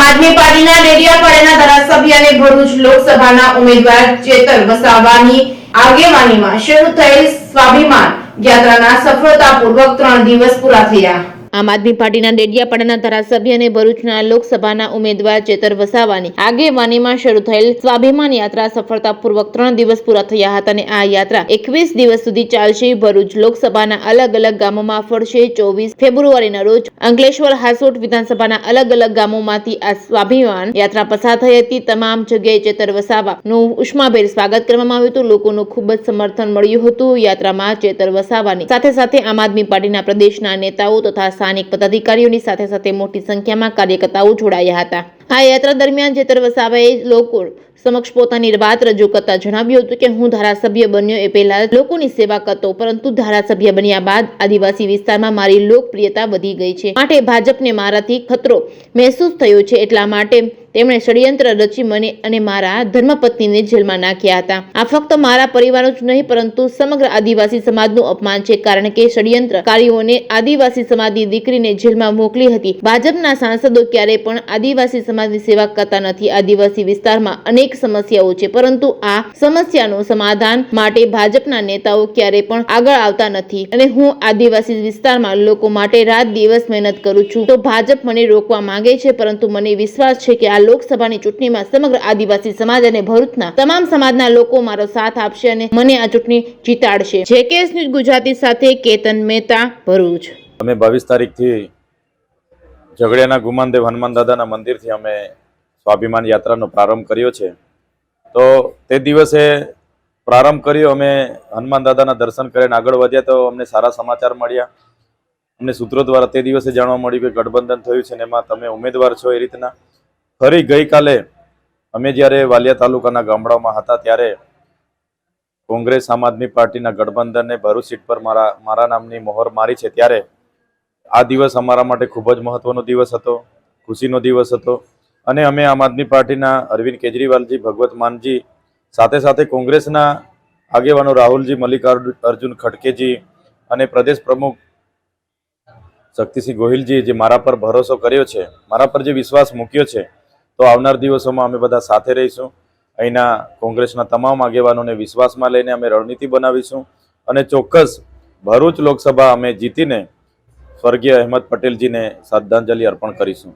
આદમી પાર્ટીના ડેડિયાપાડાના ધારાસભ્ય અને ભરૂચ લોકસભાના ઉમેદવાર ચેતર વસાવાની આગેવાનીમાં શરૂ થયેલ સ્વાભિમાન યાત્રાના સફળતાપૂર્વક 3 દિવસ પૂરા થયા। આમ આદમી પાર્ટીના ડેડિયાપાડાના ધારાસભ્ય અને ભરૂચના લોકસભાના ઉમેદવાર ચેતર વસાવાની આગેવાનીમાં શરૂ થયેલ સ્વાભિમાન યાત્રા સફળતાપૂર્વક 3 દિવસ પૂરા થયા હતા અને આ યાત્રા 21 દિવસ સુધી ચાલશે। ભરૂચ લોકસભાના અલગ અલગ ગામોમાં ફરશે। 24 ફેબ્રુઆરીના રોજ અંકલેશ્વર હાસોટ વિધાનસભાના અલગ અલગ ગામોમાંથી આ સ્વાભિમાન યાત્રા પસાર થઈ હતી। તમામ જગ્યાએ ચેતર વસાવાનું ઉષ્માભેર સ્વાગત કરવામાં આવ્યું હતું। લોકોનું ખૂબ જ સમર્થન મળ્યું હતું। યાત્રામાં ચેતર વસાવાની સાથે સાથે આમ આદમી પાર્ટીના પ્રદેશના નેતાઓ તથા સ્થાનિક પદાધિકારીઓની સાથે સાથે મોટી સંખ્યામાં કાર્યકર્તાઓ જોડાયા હતા। આ યાત્રા દરમિયાન ચેતર વસાવાએ લોકો સમક્ષ પોતાની વાત રજૂ કરતા જણાવ્યું હતું કે હું ધારાસભ્ય બન્યો એ પહેલા લોકોની સેવા કરતો, પરંતુ ધારાસભ્ય બન્યા બાદ આદિવાસી વિસ્તારમાં મારી લોકપ્રિયતા વધી ગઈ છે, માટે ભાજપને મારાથી ખતરો મહેસૂસ થયો છે। એટલા માટે તેમણે ષડયંત્ર રચી મને અને મારા ધર્મપત્નીને જેલમાં નાખ્યા હતા। આ ફક્ત મારા પરિવારનું જ નહીં પરંતુ સમગ્ર આદિવાસી સમાજનું અપમાન છે, કારણ કે ષડયંત્રકારીઓને આદિવાસી સમાજની દીકરીને જેલમાં મોકલી હતી। ભાજપના સાંસદો ક્યારેય પણ આદિવાસી સમાજની સેવા કરતા નથી। આદિવાસી વિસ્તારમાં અનેક સમસ્યાઓ છે, પરંતુ આ સમસ્યાનું સમાધાન માટે ભાજપના નેતાઓ ક્યારેય પણ આગળ આવતા નથી અને હું આદિવાસી વિસ્તારમાં લોકો માટે રાત દિવસ મહેનત કરું છું। તો ભાજપ મને રોકવા માંગે છે, પરંતુ મને વિશ્વાસ છે કે આ લોકસભાની ચૂંટણીમાં સમગ્ર આદિવાસી સમાજ અને ભરૂચના તમામ સમાજના લોકો મારો સાથ આપશે અને મને આ ચૂંટણી જીતાડશે। જેકેએસ ન્યૂઝ ગુજરાતી સાથે કેતન મહેતા, ભરૂચ। અમે 22 તારીખથી ઝઘડિયાના ગુમાનદેવ હનુમાન દાદાના મંદિરથી અમે સ્વાભિમાન યાત્રાનો પ્રારંભ કર્યો છે। તો તે દિવસે પ્રારંભ કર્યો, અમે હનુમાન દાદાના દર્શન કરીને આગળ વધ્યા તો અમને સારા સમાચાર મળ્યા। અમને સૂત્રો દ્વારા તે દિવસે જાણવા મળ્યું કે ગઠબંધન થયું છે ને એમાં તમે ઉમેદવાર છો। એ રીતના ફરી ગઈકાલે અમે જ્યારે વાલિયા તાલુકાના ગામડાઓમાં હતા ત્યારે કોંગ્રેસ આમ આદમી પાર્ટીના ગઠબંધનને ભરૂચ સીટ પર મારા નામની મોહર મારી છે। ત્યારે આ દિવસ અમારા માટે ખૂબ જ મહત્વનો દિવસ હતો, ખુશીનો દિવસ હતો અને અમે આમ આદમી પાર્ટીના અરવિંદ કેજરીવાલજી, ભગવત માનજી, સાથે સાથે કોંગ્રેસના આગેવાનો રાહુલજી, મલ્લિકાર્જુન ખડકેજી અને પ્રદેશ પ્રમુખ શક્તિસિંહ ગોહિલજી જે મારા પર ભરોસો કર્યો છે, મારા પર જે વિશ્વાસ મૂક્યો છે, તો આવનાર દિવસોમાં અમે બધા સાથે રહીશું। અહીંના કોંગ્રેસના તમામ આગેવાનોને વિશ્વાસમાં લઈને અમે રણનીતિ બનાવીશું અને ચોક્કસ ભરૂચ લોકસભા અમે જીતીને સ્વર્ગીય અહેમદ પટેલજીને શ્રદ્ધાંજલિ અર્પણ કરીશું।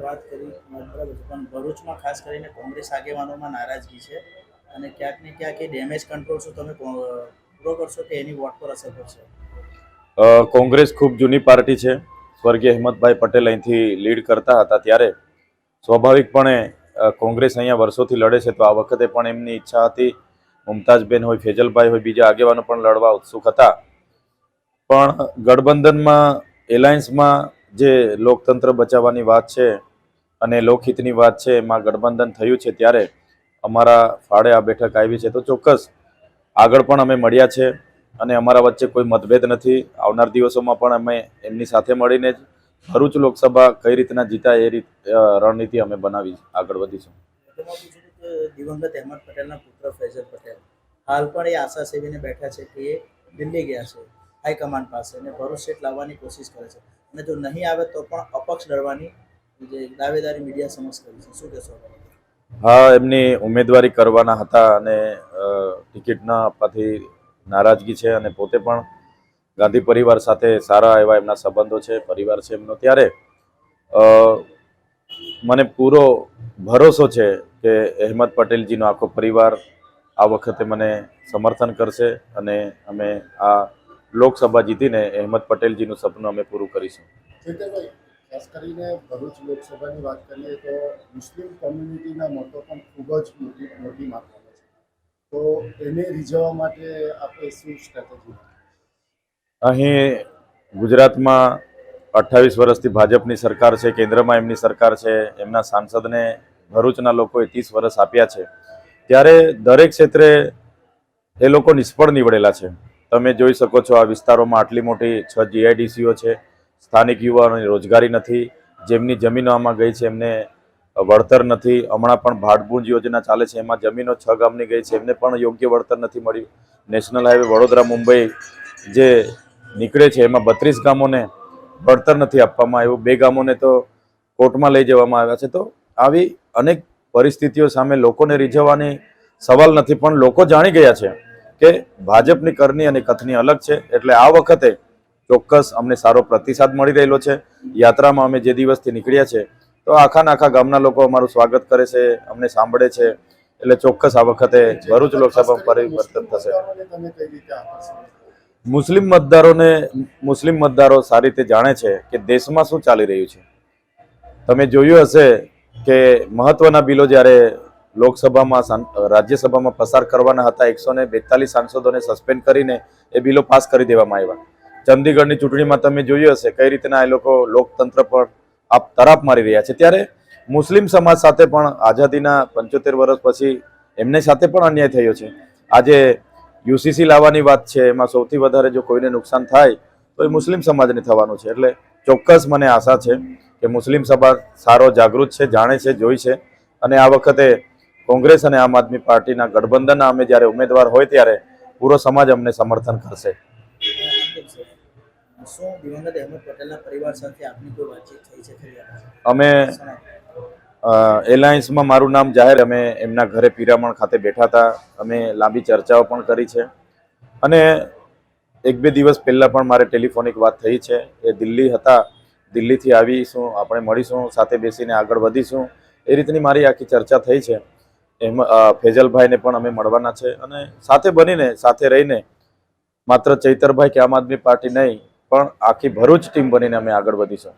વાત કરી બરાબર છે, પણ ભરૂચમાં ખાસ કરીને કોંગ્રેસ આગેવાનોમાં નારાજગી છે અને ક્યાંક ને ક્યાંક એ ડેમેજ કંટ્રોલ શું તમે પૂરો કરશો કે એની વોટ પર અસર કરશે? કોંગ્રેસ ખૂબ જૂની પાર્ટી છે। સ્વર્ગીય અહેમદભાઈ પટેલ અહીંથી લીડ કરતા હતા ત્યારે સ્વાભાવિકપણે કોંગ્રેસ અહીંયા વર્ષોથી લડે છે, તો આ વખતે પણ એમની ઈચ્છા હતી, મુમતાજબેન હોય, ફેજલભાઈ હોય, બીજા આગેવાનો પણ લડવા ઉત્સુક હતા। પણ ગઠબંધનમાં, એલાયન્સમાં જે લોકતંત્ર બચાવવાની વાત છે અને લોકહિતની વાત છે એમાં ગઠબંધન થયું છે ત્યારે અમારા ફાળે આ બેઠક આવી છે। તો ચોક્કસ આગળ પણ અમે મળ્યા છે અને અમારા વચ્ચે કોઈ મતભેદ નથી। આવનાર દિવસોમાં પણ અમે એમની સાથે મળીને જ ભરૂચ લોકસભા કઈ રીતના જીતાય એ રણનીતિ અમે બનાવી આગળ વધીશું। દિવંગત અહેમદ પટેલના પુત્ર ફૈઝલ પટેલ હાલ પણ એ આશા સેવીને બેઠા છે કે એ દિલ્હી ગયા છે હાઈકમાન્ડ પાસે અને ભરૂચ સીટ લાવવાની કોશિશ કરે છે અને જો નહીં આવે તો પણ અપક્ષ લડવાની જે દાવેદારી મીડિયા સમક્ષ કરી છે, શું કહેશો? હા, એમની ઉમેદવારી કરવાના હતા અને ટિકિટ ન આપવાથી નારાજગી છે અને પોતે પણ ગાંધી પરિવાર સાથે સારા એવા એમના સંબંધો છે, પરિવાર છે એમનો। ત્યારે મને પૂરો ભરોસો છે કે અહેમદ પટેલજીનો આખો પરિવાર આ વખતે મને સમર્થન કરશે અને અમે આ લોકસભા જીતીને અહેમદ પટેલજીનું સપનું અમે પૂરું કરીશું। ખાસ કરીને ભરૂચ લોકસભાની વાત કરીએ તો મુસ્લિમ કોમ્યુનિટીના મતો પણ ખૂબ જ મોટી માત્રામાં છે, તો એને રીઝવવા માટે આપણે શું સ્ટ્રેટેજી? અહીં ગુજરાતમાં 28 વર્ષથી ભાજપની સરકાર છે, કેન્દ્રમાં એમની સરકાર છે, એમના સાંસદને ભરૂચના લોકોએ 30 વર્ષ આપ્યા છે, ત્યારે દરેક ક્ષેત્રે એ લોકો નિષ્ફળ નીવડેલા છે। તમે જોઈ શકો છો આ વિસ્તારોમાં આટલી મોટી 6 જીઆઈડીસીઓ છે, સ્થાનિક યુવાનોને રોજગારી નથી, જેમની જમીનો આમાં ગઈ છે એમને વળતર નથી। હમણાં પણ ભાડભૂંજ યોજના ચાલે છે, એમાં જમીનો 6 ગામની ગઈ છે, એમને પણ યોગ્ય વળતર નથી મળ્યું। નેશનલ હાઈવે વડોદરા મુંબઈ જે નીકળે છે એમાં 32 ગામોને વળતર નથી આપવામાં આવ્યું। 2 ગામોને તો કોર્ટમાં લઈ જવામાં આવ્યા છે. તો આવી અનેક પરિસ્થિતિઓ સામે લોકોને રીઝવવાની સવાલ નથી, પણ લોકો જાણી ગયા છે કે ભાજપની કરની અને કથની અલગ છે. એટલે આ વખતે ચોક્કસ અમને સારો પ્રતિસાદ મળી રહેલો છે. યાત્રામાં અમે જે દિવસથી નીકળ્યા છે તો આખા ગામના લોકો અમારું સ્વાગત કરે છે, અમને સાંભળે છે. એટલે ચોક્કસ આ વખતે ભરૂચ લોકસભામાં પરિવર્તન થશે. તમે કઈ રીતે આકર્ષો? મુસ્લિમ મતદારો સારી રીતે જાણે છે કે દેશમાં શું ચાલી રહ્યું છે. તમે જોયું હશે કે મહત્વના બિલો જ્યારે લોકસભામાં રાજ્યસભામાં પસાર કરવાના હતા, 142 સાંસદોને સસ્પેન્ડ કરીને એ બિલો પાસ કરી દેવામાં આવ્યા. ચંદીગઢની ચૂંટણીમાં તમે જોયું હશે કઈ રીતના એ લોકો લોકતંત્ર પર તરાપ મારી રહ્યા છે. ત્યારે મુસ્લિમ સમાજ સાથે પણ આઝાદીના 75 વર્ષ પછી એમની સાથે પણ અન્યાય થયો છે. આજે યુસીસી લાવવાની વાત છે, એમાં સૌથી વધારે જો કોઈને નુકસાન થાય તો એ મુસ્લિમ સમાજને થવાનું છે. એટલે ચોક્કસ મને આશા છે કે મુસ્લિમ સમાજ સારો જાગૃત છે, જાણે છે, જોઈ છે. અને આ વખતે કોંગ્રેસ અને આમ આદમી પાર્ટીના ગઠબંધનના અમે જ્યારે ઉમેદવાર હોય ત્યારે પૂરો સમાજ અમને સમર્થન કરશે. અંતિમ છે, શું દિવંગત અહેમદ પટેલના પરિવાર સાથે આપની કોઈ વાતચીત થઈ છે ખરી? અમે એલાયન્સમાં મારું નામ જાહેર, અમે એમના ઘરે પિરામણ ખાતે બેઠા હતા. અમે લાંબી ચર્ચાઓ પણ કરી છે અને 1-2 દિવસ પહેલા પણ મારે ટેલિફોનિક વાત થઈ છે. એ દિલ્હી હતા, દિલ્હીથી આવીશું, આપણે મળીશું, સાથે બેસીને આગળ વધીશું. એ રીતની મારી આખી ચર્ચા થઈ છે. એમ ફેજલભાઈને પણ અમે મળવાના છે અને સાથે બનીને સાથે રહીને માત્ર ચૈતરભાઈ કે આમ આદમી પાર્ટી નહીં પણ આખી ભરૂચ ટીમ બનીને અમે આગળ વધીશું.